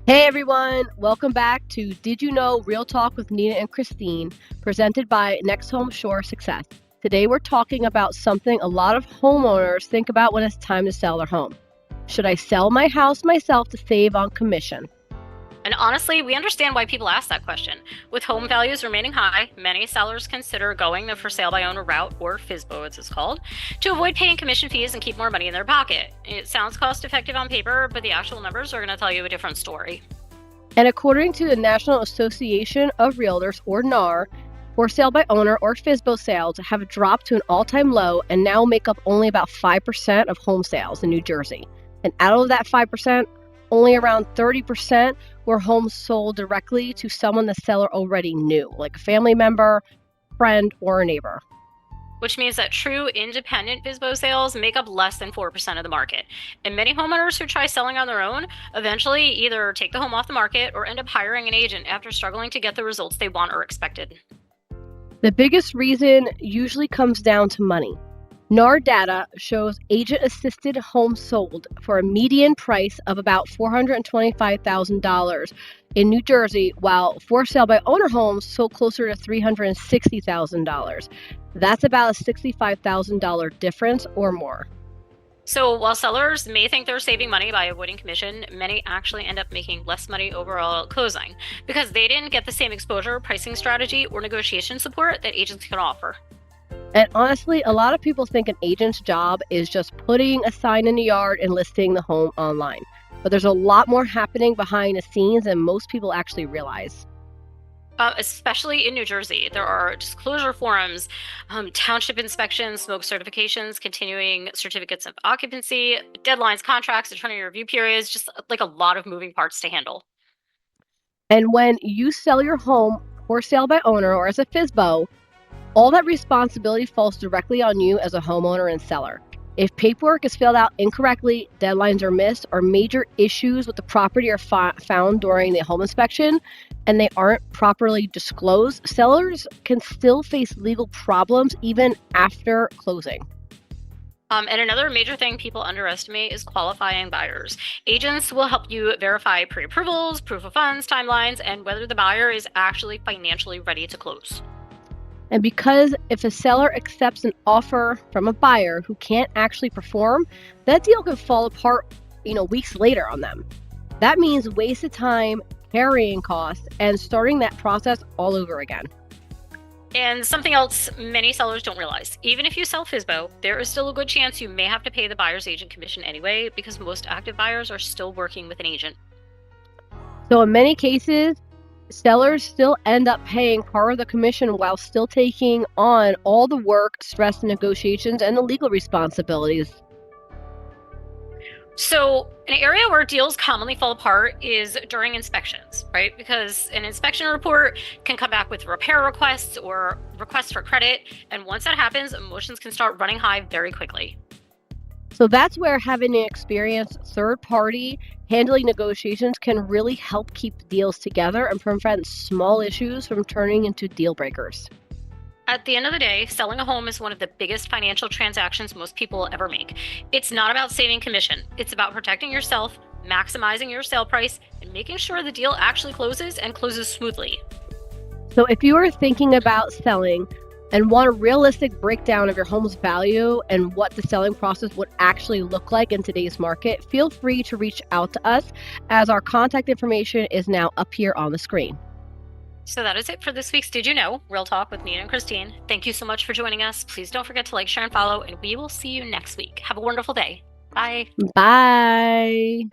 Hey everyone, welcome back to Did You Know Real Talk with Nina and Christine, presented by Next Home Shore Success. Today we're talking about something a lot of homeowners think about when it's time to sell their home. Should I sell my house myself to save on commission? And honestly, we understand why people ask that question. With home values remaining high, many sellers consider going the for sale by owner route, or FSBO as it's called, to avoid paying commission fees and keep more money in their pocket. It sounds cost effective on paper, but the actual numbers are going to tell you a different story. And according to the National Association of REALTORs, or NAR, for sale by owner or FSBO sales have dropped to an all-time low and now make up only about 5% of home sales in New Jersey. And out of that 5%, only around 30% were homes sold directly to someone the seller already knew, like a family member, friend, or a neighbor. Which means that true independent FSBO sales make up less than 4% of the market. And many homeowners who try selling on their own eventually either take the home off the market or end up hiring an agent after struggling to get the results they want or expected. The biggest reason usually comes down to money. NAR data shows agent-assisted homes sold for a median price of about $425,000 in New Jersey, while for sale by owner homes sold closer to $360,000. That's about a $65,000 difference or more. So while sellers may think they're saving money by avoiding commission, many actually end up making less money overall at closing because they didn't get the same exposure, pricing strategy, or negotiation support that agents can offer. And honestly, a lot of people think an agent's job is just putting a sign in the yard and listing the home online. But there's a lot more happening behind the scenes than most people actually realize. Especially in New Jersey, there are disclosure forms, township inspections, smoke certifications, continuing certificates of occupancy, deadlines, contracts, attorney review periods, just like a lot of moving parts to handle. And when you sell your home for sale by owner or as a FSBO, all that responsibility falls directly on you as a homeowner and seller. If paperwork is filled out incorrectly, deadlines are missed, or major issues with the property are found during the home inspection and they aren't properly disclosed, sellers can still face legal problems even after closing. And another major thing people underestimate is qualifying buyers. Agents will help you verify pre approvals, proof of funds, timelines, and whether the buyer is actually financially ready to close. And because if a seller accepts an offer from a buyer who can't actually perform, that deal could fall apart, weeks later on them. That means wasted time, carrying costs, and starting that process all over again. And something else many sellers don't realize, even if you sell FSBO, there is still a good chance you may have to pay the buyer's agent commission anyway, because most active buyers are still working with an agent. So in many cases, sellers still end up paying part of the commission while still taking on all the work, stress, and negotiations, and the legal responsibilities. So, an area where deals commonly fall apart is during inspections, right? Because an inspection report can come back with repair requests or requests for credit. And once that happens, emotions can start running high very quickly. So that's where having an experienced third party handling negotiations can really help keep deals together and prevent small issues from turning into deal breakers. At the end of the day, selling a home is one of the biggest financial transactions most people will ever make. It's not about saving commission, it's about protecting yourself, maximizing your sale price, and making sure the deal actually closes and closes smoothly. So if you are thinking about selling and want a realistic breakdown of your home's value and what the selling process would actually look like in today's market, feel free to reach out to us as our contact information is now up here on the screen. So that is it for this week's Did You Know? Real Talk with Nina and Christine. Thank you so much for joining us. Please don't forget to like, share, and follow, and we will see you next week. Have a wonderful day. Bye. Bye.